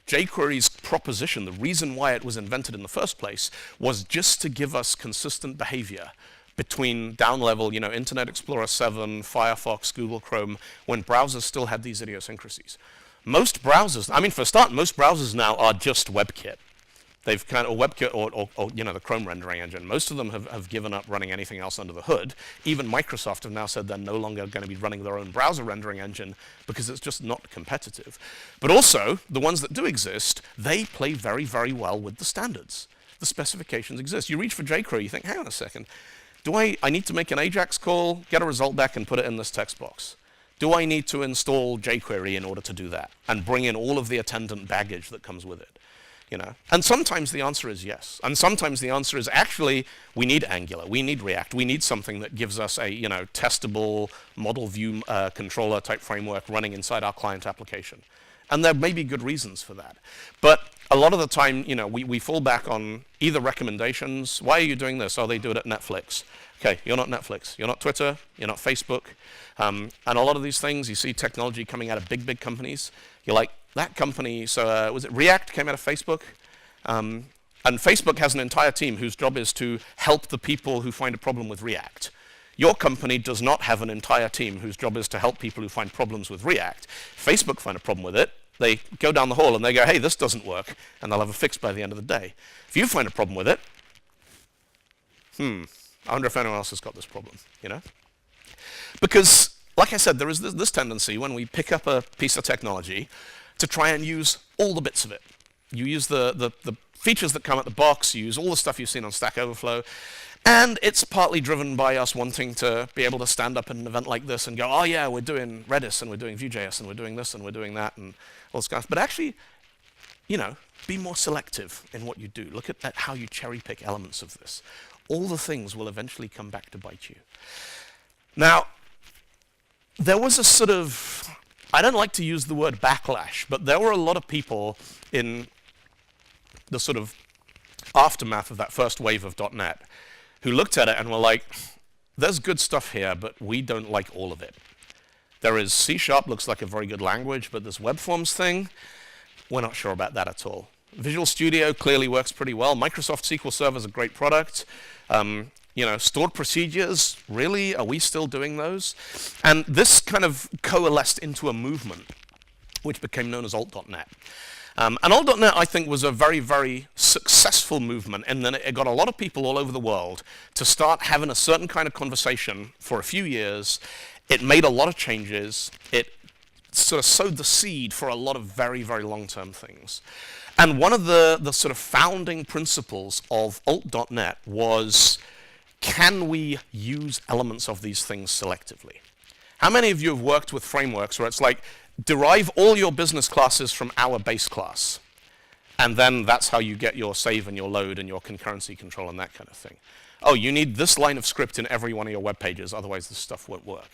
S1: jQuery's proposition, the reason why it was invented in the first place, was just to give us consistent behavior between down-level, Internet Explorer 7, Firefox, Google Chrome, when browsers still had these idiosyncrasies. Most browsers, for a start, most browsers now are just WebKit. They've kind of, WebKit or the Chrome rendering engine. Most of them have given up running anything else under the hood. Even Microsoft have now said they're no longer going to be running their own browser rendering engine because it's just not competitive. But also, the ones that do exist, they play very, very well with the standards. The specifications exist. You reach for jQuery, you think, hang on a second. I need to make an AJAX call, get a result back, and put it in this text box? Do I need to install jQuery in order to do that and bring in all of the attendant baggage that comes with it? And sometimes the answer is yes. And sometimes the answer is actually, we need Angular, we need React, we need something that gives us a testable model view controller type framework running inside our client application. And there may be good reasons for that. But a lot of the time, we fall back on either recommendations. Why are you doing this? Oh, they do it at Netflix. Okay, you're not Netflix. You're not Twitter. You're not Facebook. And a lot of these things, you see technology coming out of big, big companies. You're like, that company, so was it React came out of Facebook? And Facebook has an entire team whose job is to help the people who find a problem with React. Your company does not have an entire team whose job is to help people who find problems with React. Facebook find a problem with it. They go down the hall and they go, hey, this doesn't work, and they'll have a fix by the end of the day. If you find a problem with it, I wonder if anyone else has got this problem, Because, like I said, there is this tendency when we pick up a piece of technology to try and use all the bits of it. You use the features that come at the box, you use all the stuff you've seen on Stack Overflow, and it's partly driven by us wanting to be able to stand up at an event like this and go, oh yeah, we're doing Redis, and we're doing Vue.js, and we're doing this, and we're doing that, and all this stuff. But actually, be more selective in what you do. Look at how you cherry pick elements of this. All the things will eventually come back to bite you. Now, there was a sort of, I don't like to use the word backlash, but there were a lot of people in the sort of aftermath of that first wave of .NET who looked at it and were like, there's good stuff here, but we don't like all of it. There is C#, looks like a very good language, but this web forms thing, we're not sure about that at all. Visual Studio clearly works pretty well. Microsoft SQL Server is a great product. Stored procedures, really? Are we still doing those? And this kind of coalesced into a movement, which became known as alt.NET. And alt.NET, I think, was a very, very successful movement, and then it got a lot of people all over the world to start having a certain kind of conversation for a few years. It made a lot of changes. It sort of sowed the seed for a lot of very, very long-term things. And one of the sort of founding principles of alt.NET was, can we use elements of these things selectively? How many of you have worked with frameworks where it's like, derive all your business classes from our base class, and then that's how you get your save and your load and your concurrency control and that kind of thing? Oh, you need this line of script in every one of your web pages, otherwise this stuff won't work.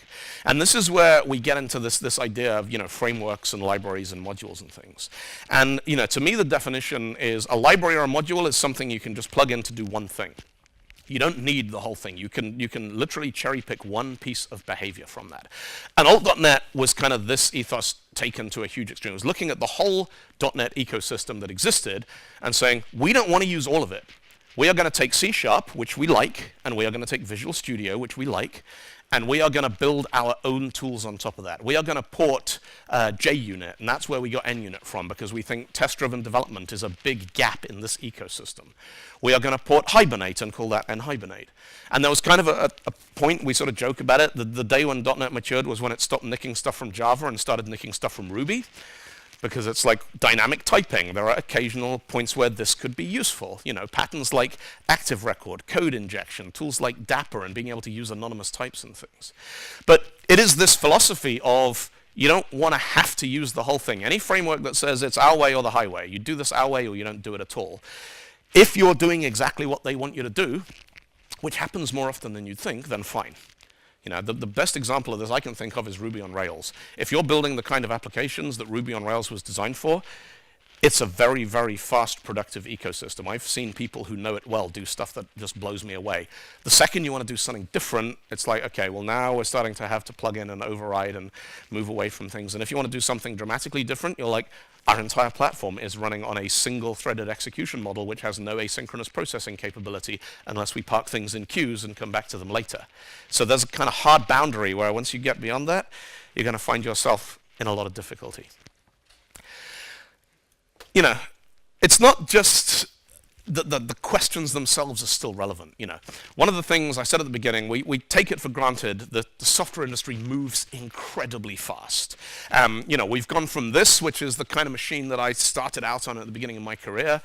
S1: And this is where we get into this idea of frameworks and libraries and modules and things. And to me, the definition is a library or a module is something you can just plug in to do one thing. You don't need the whole thing. You can literally cherry pick one piece of behavior from that. And alt.NET was kind of this ethos taken to a huge extreme. It was looking at the whole .NET ecosystem that existed and saying, we don't want to use all of it. We are going to take C#, which we like, and we are going to take Visual Studio, which we like, and we are going to build our own tools on top of that. We are going to port JUnit, and that's where we got NUnit from, because we think test-driven development is a big gap in this ecosystem. We are going to port Hibernate and call that nhibernate. And there was kind of a point, we sort of joke about it, the day when .NET matured was when it stopped nicking stuff from Java and started nicking stuff from Ruby, because it's like dynamic typing. There are occasional points where this could be useful. Patterns like active record, code injection, tools like Dapper, and being able to use anonymous types and things. But it is this philosophy of you don't want to have to use the whole thing. Any framework that says it's our way or the highway, you do this our way or you don't do it at all. If you're doing exactly what they want you to do, which happens more often than you'd think, then fine. The best example of this I can think of is Ruby on Rails. If you're building the kind of applications that Ruby on Rails was designed for, it's a very, very fast, productive ecosystem. I've seen people who know it well do stuff that just blows me away. The second you want to do something different, it's like, okay, well now we're starting to have to plug in and override and move away from things. And if you want to do something dramatically different, you're like, our entire platform is running on a single-threaded execution model which has no asynchronous processing capability unless we park things in queues and come back to them later. So there's a kind of hard boundary where once you get beyond that, you're going to find yourself in a lot of difficulty. It's not just the questions themselves are still relevant. One of the things I said at the beginning, we take it for granted that the software industry moves incredibly fast. We've gone from this, which is the kind of machine that I started out on at the beginning of my career,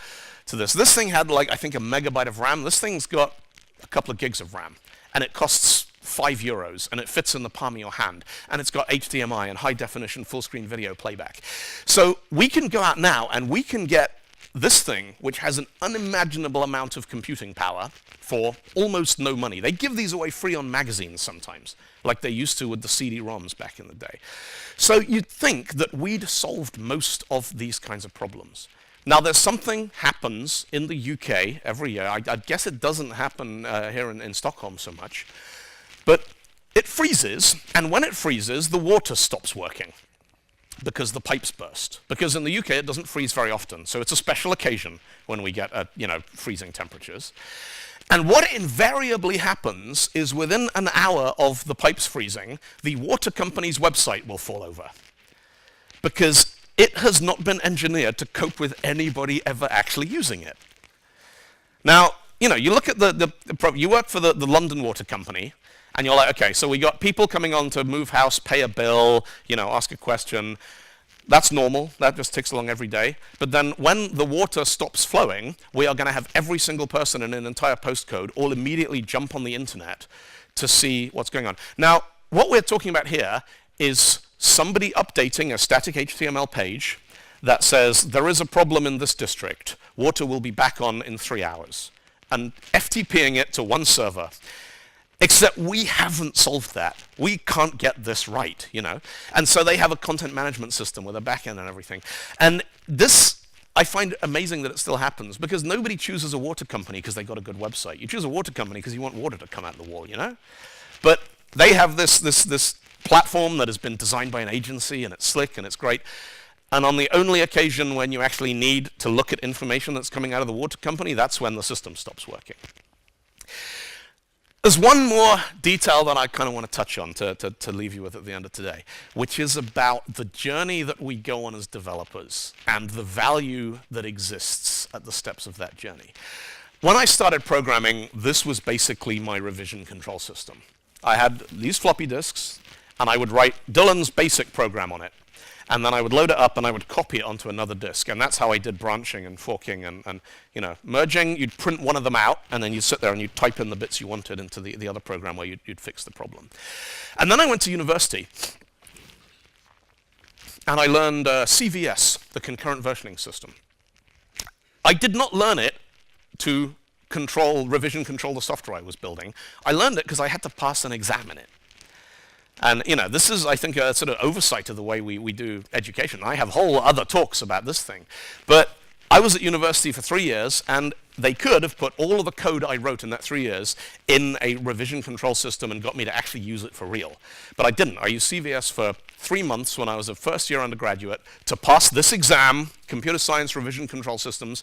S1: to this. This thing had I think a megabyte of RAM. This thing's got a couple of gigs of RAM, and it costs €5, and it fits in the palm of your hand, and it's got HDMI and high definition full screen video playback. So we can go out now and we can get this thing, which has an unimaginable amount of computing power for almost no money. They give these away free on magazines sometimes, like they used to with the CD-ROMs back in the day. So you'd think that we'd solved most of these kinds of problems. Now, there's something happens in the UK every year. I guess it doesn't happen here in Stockholm so much. But it freezes, and when it freezes, the water stops working because the pipes burst. Because in the UK, it doesn't freeze very often. So it's a special occasion when we get freezing temperatures. And what invariably happens is within an hour of the pipes freezing, the water company's website will fall over. Because it has not been engineered to cope with anybody ever actually using it. Now, you look at you work for the London Water Company, and you're like, okay, so we got people coming on to move house, pay a bill, ask a question. That's normal. That just ticks along every day. But then when the water stops flowing, we are going to have every single person in an entire postcode all immediately jump on the internet to see what's going on. Now, what we're talking about here is somebody updating a static HTML page that says there is a problem in this district. Water will be back on in 3 hours. And FTPing it to one server. Except we haven't solved that. We can't get this right, And so they have a content management system with a backend and everything. And this, I find amazing that it still happens, because nobody chooses a water company because they got a good website. You choose a water company because you want water to come out of the wall, But they have this platform that has been designed by an agency, and it's slick and it's great. And on the only occasion when you actually need to look at information that's coming out of the water company, that's when the system stops working. There's one more detail that I kind of want to touch on to leave you with at the end of today, which is about the journey that we go on as developers and the value that exists at the steps of that journey. When I started programming, this was basically my revision control system. I had these floppy disks, and I would write Dylan's basic program on it. And then I would load it up and I would copy it onto another disk. And that's how I did branching and forking and merging. You'd print one of them out, and then you'd sit there and you'd type in the bits you wanted into the other program where you'd fix the problem. And then I went to university, and I learned CVS, the concurrent versioning system. I did not learn it to revision control the software I was building. I learned it because I had to pass an exam in it. And this is, I think, a sort of oversight of the way we do education. I have whole other talks about this thing. But I was at university for 3 years, and they could have put all of the code I wrote in that 3 years in a revision control system and got me to actually use it for real. But I didn't. I used CVS for 3 months when I was a first-year undergraduate to pass this exam, computer science revision control systems,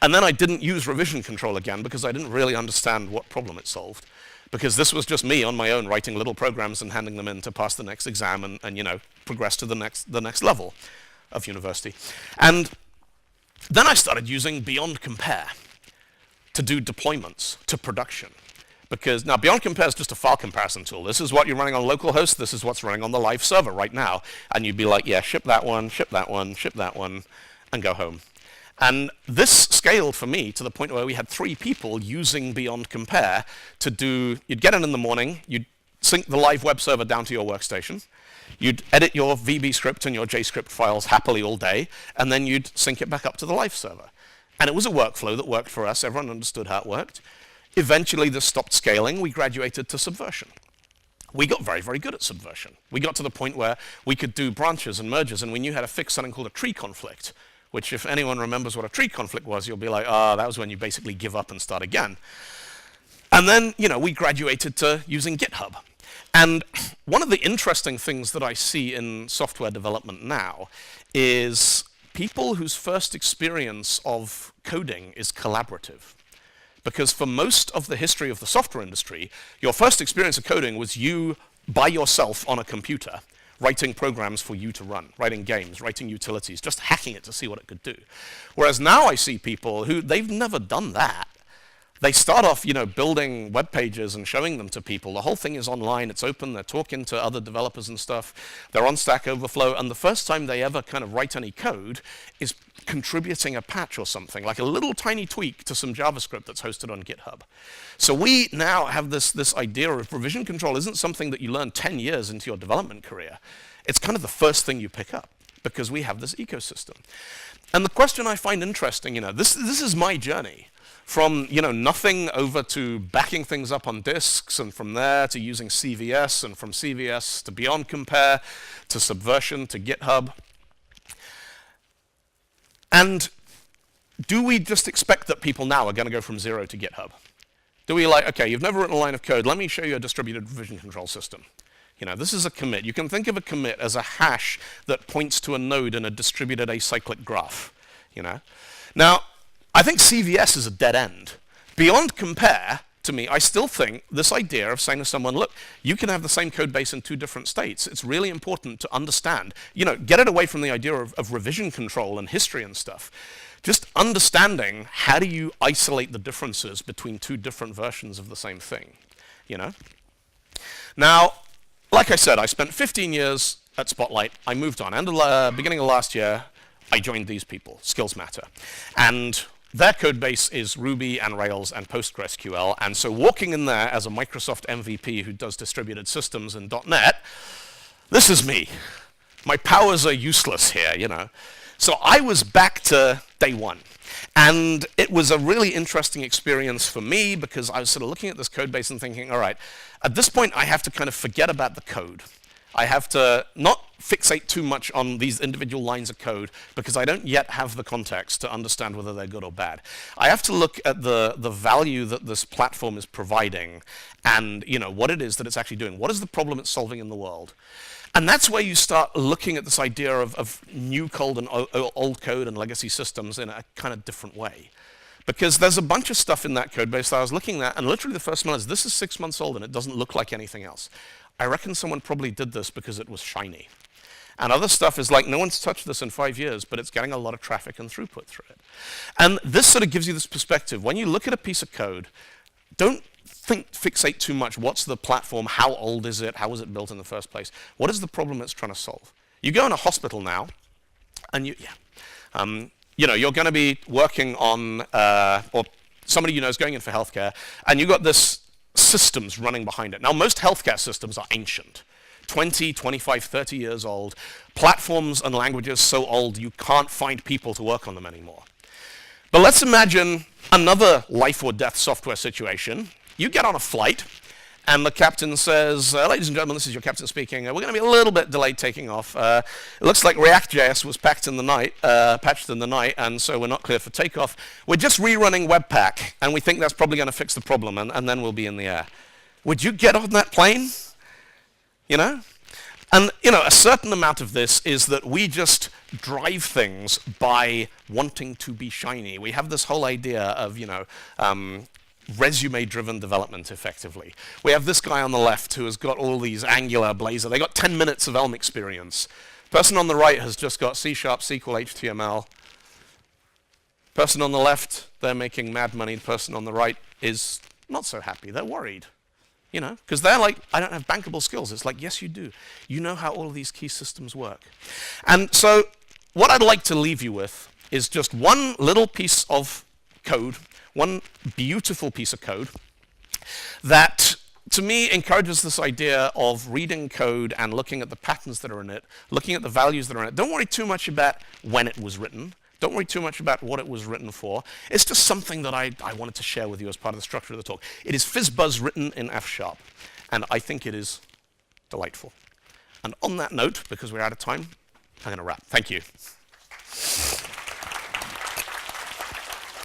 S1: and then I didn't use revision control again because I didn't really understand what problem it solved. Because this was just me on my own writing little programs and handing them in to pass the next exam and progress to the next level of university. And then I started using Beyond Compare to do deployments to production. Because now Beyond Compare is just a file comparison tool. This is what you're running on localhost. This is what's running on the live server right now. And you'd be like, yeah, ship that one, ship that one, ship that one, and go home. And this scaled for me to the point where we had 3 people using Beyond Compare to do, you'd get in the morning, you'd sync the live web server down to your workstation, you'd edit your VB script and your JScript files happily all day, and then you'd sync it back up to the live server. And it was a workflow that worked for us. Everyone understood how it worked. Eventually, this stopped scaling. We graduated to Subversion. We got very, very good at Subversion. We got to the point where we could do branches and merges, and we knew how to fix something called a tree conflict, which if anyone remembers what a tree conflict was, you'll be like, that was when you basically give up and start again. And then, we graduated to using GitHub. And one of the interesting things that I see in software development now is people whose first experience of coding is collaborative. Because for most of the history of the software industry, your first experience of coding was you by yourself on a computer, writing programs for you to run, writing games, writing utilities, just hacking it to see what it could do. Whereas now I see people who, they've never done that. They start off, building web pages and showing them to people. The whole thing is online, it's open, they're talking to other developers and stuff. They're on Stack Overflow, and the first time they ever kind of write any code is contributing a patch or something, like a little tiny tweak to some JavaScript that's hosted on GitHub. So we now have this idea of revision control isn't something that you learn 10 years into your development career. It's kind of the first thing you pick up. because we have this ecosystem. And the question I find interesting, this is my journey from nothing over to backing things up on disks, and from there to using CVS, and from CVS to Beyond Compare, to Subversion, to GitHub. And do we just expect that people now are going to go from 0 to GitHub? Do we okay, you've never written a line of code, let me show you a distributed revision control system. This is a commit. You can think of a commit as a hash that points to a node in a distributed acyclic graph. Now, I think CVS is a dead end. Beyond Compare, to me, I still think this idea of saying to someone, look, you can have the same code base in 2 different states. It's really important to understand. Get it away from the idea of revision control and history and stuff. Just understanding how do you isolate the differences between 2 different versions of the same thing. Now, like I said, I spent 15 years at Spotlight. I moved on. And beginning of last year, I joined these people, Skills Matter. And their code base is Ruby and Rails and PostgreSQL. And so walking in there as a Microsoft MVP who does distributed systems in .NET, this is me. My powers are useless here, So I was back to day one. And it was a really interesting experience for me because I was sort of looking at this code base and thinking, all right, at this point I have to kind of forget about the code. I have to not fixate too much on these individual lines of code because I don't yet have the context to understand whether they're good or bad. I have to look at the value that this platform is providing and what it is that it's actually doing. What is the problem it's solving in the world? And that's where you start looking at this idea of new code and old code and legacy systems in a kind of different way. Because there's a bunch of stuff in that code base that I was looking at, and literally the first one is, this is 6 months old and it doesn't look like anything else. I reckon someone probably did this because it was shiny. And other stuff is like, no one's touched this in 5 years, but it's getting a lot of traffic and throughput through it. And this sort of gives you this perspective. When you look at a piece of code, don't fixate too much. What's the platform? How old is it? How was it built in the first place? What is the problem it's trying to solve? You go in a hospital now, and you're going to be working on, or somebody you know is going in for healthcare, and you've got this systems running behind it. Now, most healthcare systems are ancient. 20, 25, 30 years old. Platforms and languages so old you can't find people to work on them anymore. But let's imagine another life or death software situation. You get on a flight, and the captain says, ladies and gentlemen, this is your captain speaking. We're going to be a little bit delayed taking off. It looks like React.js was patched in the night, and so we're not clear for takeoff. We're just rerunning Webpack, and we think that's probably going to fix the problem, and then we'll be in the air. Would you get on that plane? And a certain amount of this is that we just drive things by wanting to be shiny. We have this whole idea of, resume-driven development, effectively. We have this guy on the left who has got all these Angular, Blazor. They got 10 minutes of Elm experience. Person on the right has just got C#, SQL, HTML. Person on the left, they're making mad money. The person on the right is not so happy. They're worried. Because they're like, I don't have bankable skills. It's like, yes, you do. You know how all of these key systems work. And so what I'd like to leave you with is just one little piece of code, one beautiful piece of code that, to me, encourages this idea of reading code and looking at the patterns that are in it, looking at the values that are in it. Don't worry too much about when it was written. Don't worry too much about what it was written for. It's just something that I wanted to share with you as part of the structure of the talk. It is FizzBuzz written in F#, and I think it is delightful. And on that note, because we're out of time, I'm going to wrap. Thank you.